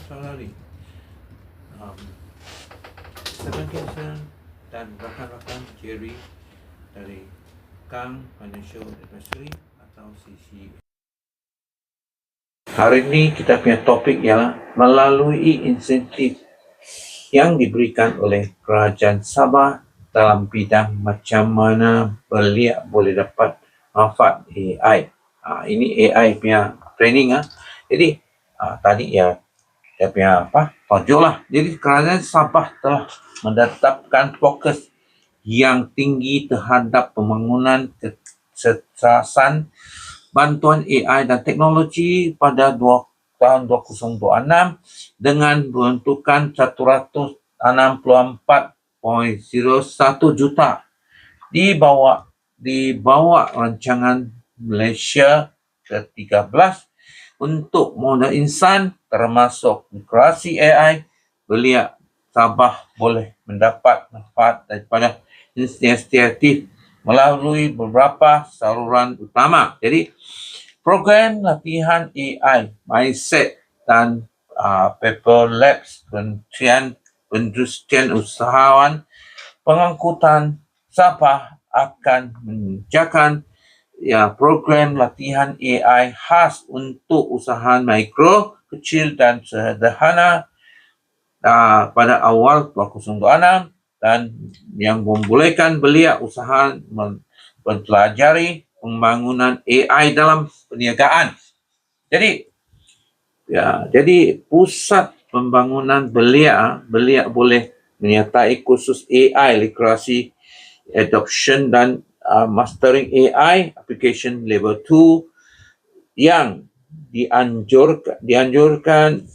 Ferrari, um, Stephen Kinson dan rakan-rakan Jerry dari Kang Financial Advisory atau CC. Hari ini kita punya topik ialah melalui insentif yang diberikan oleh Kerajaan Sabah dalam bidang macam mana belia boleh dapat manfaat AI. Ini AI punya training. Jadi tadi ya dia punya tajuk lah. Jadi Kerajaan Sabah telah menetapkan fokus yang tinggi terhadap pembangunan kecerdasan bantuan AI dan teknologi pada tahun 2026 dengan peruntukan 164.01 juta di bawah rancangan Malaysia ke-13 untuk modal insan termasuk literasi AI. Belia Sabah boleh mendapat manfaat daripada inisiatif melalui beberapa saluran utama. Jadi, program latihan AI, mindset dan paper labs Kementerian Perindustrian Usahawan Pengangkutan Sabah akan menjalankan program latihan AI khas untuk usaha mikro, kecil dan sederhana pada awal 2026 dan yang membolehkan belia usaha mempelajari pembangunan AI dalam perniagaan. Jadi pusat pembangunan belia boleh menyertai kursus AI literasi adoption dan mastering AI application level 2 yang dianjurkan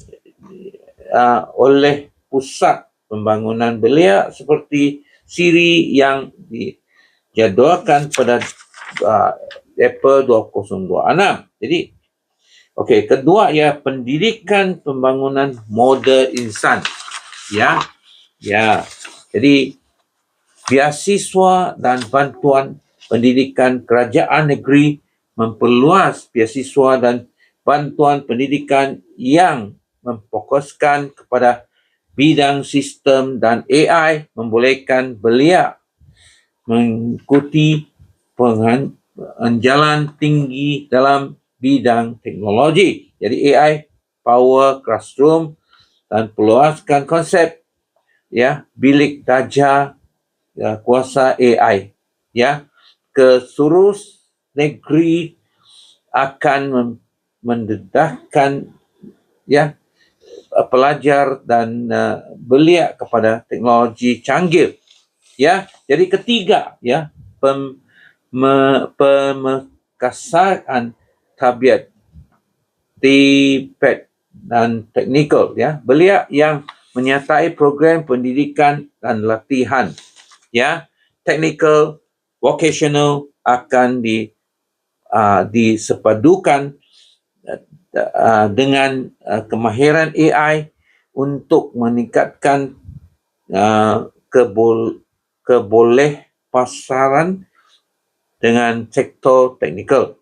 oleh pusat pembangunan belia seperti Siri yang dijadualkan pada April 2026. Jadi, kedua ya pendidikan pembangunan modal insan. Jadi beasiswa dan bantuan pendidikan kerajaan negeri memperluas beasiswa dan bantuan pendidikan yang memfokuskan kepada bidang sistem dan AI, membolehkan belia mengikuti penganjalan tinggi dalam bidang teknologi. Jadi AI power classroom dan perluaskan konsep bilik darjah kuasa AI ke seluruh negeri akan mendedahkan pelajar dan belia kepada teknologi canggih. Jadi ketiga pemekasan tabiat TPET dan teknikal belia yang menyertai program pendidikan dan latihan technical vocational akan disepadukan dengan kemahiran AI untuk meningkatkan kebolehpasaran dengan sektor teknikal.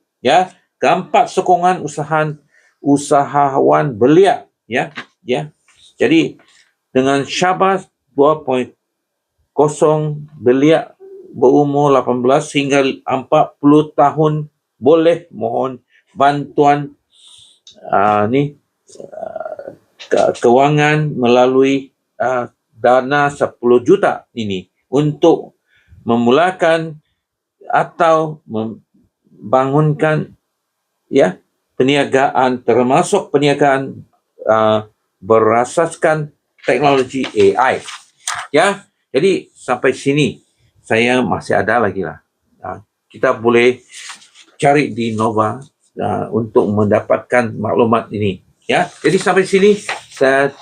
Keempat, sokongan usahawan belia. Jadi dengan syabas 2.0 belia berumur 18 hingga 40 tahun boleh mohon bantuan kewangan melalui dana 10 juta ini untuk memulakan atau membangunkan perniagaan termasuk perniagaan berasaskan teknologi AI. Jadi sampai sini saya masih ada lagi lah. Kita boleh cari di Nova untuk mendapatkan maklumat ini. Jadi sampai sini saya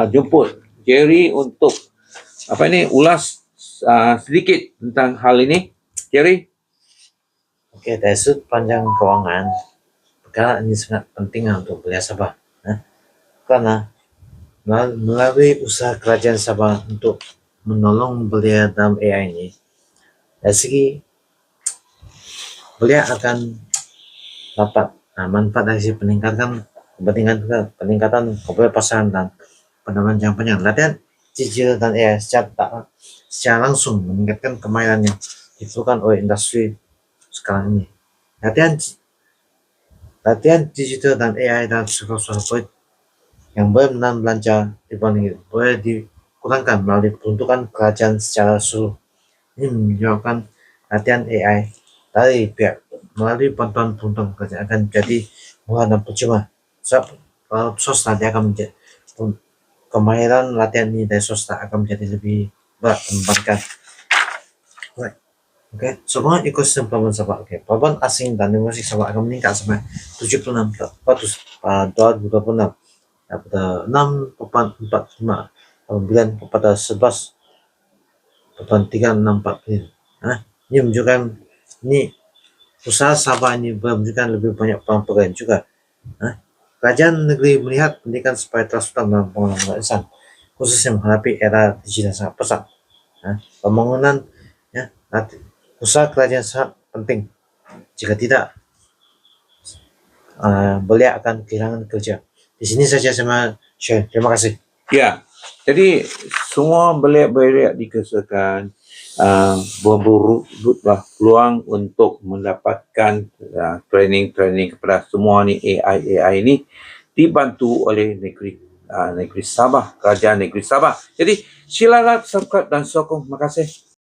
jemput Jerry untuk ulas sedikit tentang hal ini. Jerry. Dari sudut pandang keuangan, perkara ini sangat penting untuk belia Sabah. Karena melalui usaha kerajaan Sabah untuk menolong belia dalam AI ini, dari segi belia akan dapat manfaat dari segi peningkatan peningkatan kebebasan dan pengembangan jangka panjang. Latihan digital dan AI secara langsung meningkatkan kemahiran yang diperlukan oleh industri sekarang ini. Latihan digital dan AI dalam sekolah politik yang benar belanja dibanding boleh dikurangkan melalui peruntukan kerajaan secara seluruh. Ini menyebabkan latihan AI dari pihak melalui bantuan peruntukan kerajaan akan jadi murah dan percuma. Sebab kalau swasta dia akan menjadi kemahiran latihan ini dari swasta akan menjadi lebih berat membandingkan. Oke, semua ekosistem pelabuhan Sabah. Oke, pelabuhan asing dan domestik Sabah akan meningkat sampai 76% pada 2026 pada 6,45 apabila pada 11,364 triliun. Ini menunjukkan usaha Sabah ini menunjukkan lebih banyak peran pegawai juga. Kerajaan negeri melihat pendidikan sebagai terus dalam pengembangan insan, khususnya menghadapi era digital sangat pesat. Pembangunan usaha kerajaan sangat penting. Jika tidak, beliau akan kehilangan kerja. Di sini saja saya share. Terima kasih. Ya, jadi semua beliau dikesakan berburutlah peluang untuk mendapatkan training kepada semua ni AI ini dibantu oleh negeri Sabah, kerajaan negeri Sabah. Jadi silalah subscribe dan sokong. Terima kasih.